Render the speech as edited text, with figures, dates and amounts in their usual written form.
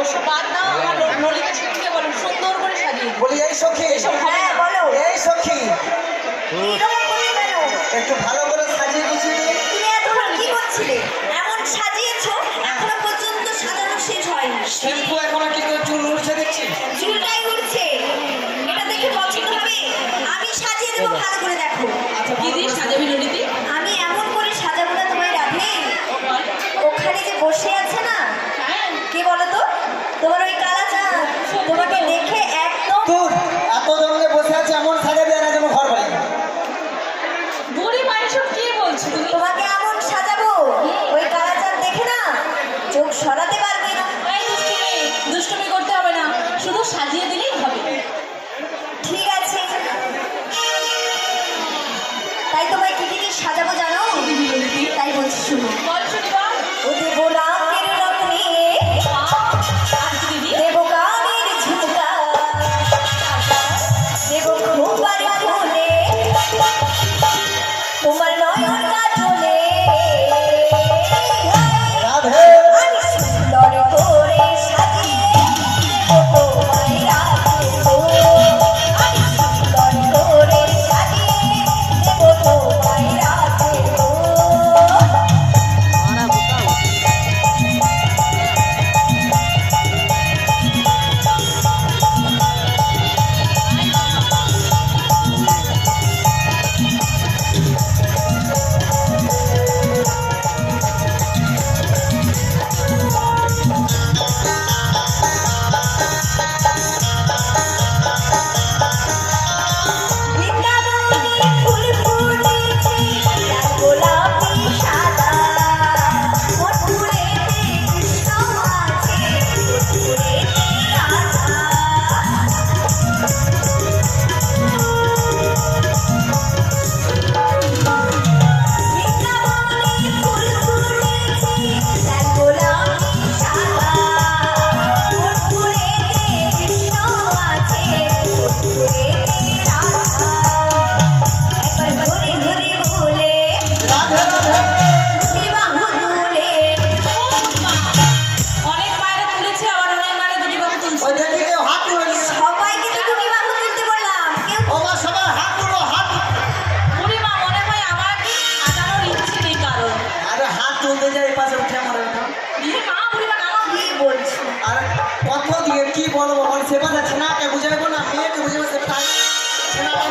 ওসব বাদ দাও, আমার ললিতা সখীকে বলো সুন্দর করে সাজিয়ে দিতে। বলি এই সখী, এসব হবে না। বলো এই সখী এরকম করলে কেন? একটু ভালো করে সাজিয়ে গুছিয়ে দিই। তুমি এতক্ষণ কি করছিলে? এমন সাজিয়েছো এখনো পর্যন্ত সাজানো শেষ হয়নি। শ্যাম্পু এখনো কি করে চুল উঠছে দেখছি? চুলটাই উঠছে, এটা দেখে পছন্দ হবে? আমি সাজিয়ে দেবো, ভালো করে দেখো। আচ্ছা কি দিয়ে সাজাবি ললিতি? আমি এমন করে সাজাবো না তোমায় রাধে। ওখানে যে বসে আছে না, হ্যাঁ, কে বলো তো? তোমার ওই কালা চাঁদ তোমাকে দেখে একদম তোর এত জঙ্গলে বসে আছে এমন সাজাবি না যেন ঘর বাড়ি। বুড়ি মায়ের সব কি বলছো তুমি? তোমাকে এমন সাজাবো ওই কালা চাঁদ দেখে না চোখ সরাতে পারবে না। এই দুষ্টুমি, দুষ্টুমি করতে হবে না, শুধু সাজিয়ে দিলেই হবে। ঠিক আছে, তাই তোমায় কি কি সাজাবো জানো? দিবি ললিতি? তাই বলছি শুনো। বল শুনি বা। ও দেবো রাঙের রত্নে, আর কি দিবি? দেবো কানের ঝুমকা, দেবো খোপার ফুলে, তোমার নয়ন কাজলে রাধে আমি সুন্দর করে সাজিয়ে দেবো তোমায় রাতে গো। আমি সুন্দর করে সাজিয়ে দেবো তোমায় রাতে গো। বৃন্দাবনে ফুল ফুটেছে লাল গোলাপি সাদা, মোর ফুলেতে কৃষ্ণ আছে, তোর ফুলেতে রাধা। বৃন্দাবনে ফুল ফুটেছে লাল গোলাপি সাদা, মোর ফুলেতে কৃষ্ণ আছে, তোর ফুলেতে রাধা। একবার ঘুরে ঘুরে বলে রাধে রাধে বিবাহ দুলে, অনেক মায়েরা তুলেছে, আবার অনেক মায়েরা দুটি বাবু তুলছে। ওই দেখি কেউ হাত তুলে নিচ্ছে। সবাইকে তো বিবাহ তুলতে বললাম, কেউ ও মা সবাই হাত তুলো হাত। বুড়ি মা মনে হয় আমার সাজানোর ইচ্ছে নেই কারণ। আরে হাত তুলতে যাই এই পাশে উঠে আমার এটা। দিদি মা বুড়ি মা নামো। কি বলছো? আর কত দিয়ে কি বলবো, মানে সেবা ছেনাকে বুঝাবে না মেয়েকে বুঝাবে সেবা ছেনাটা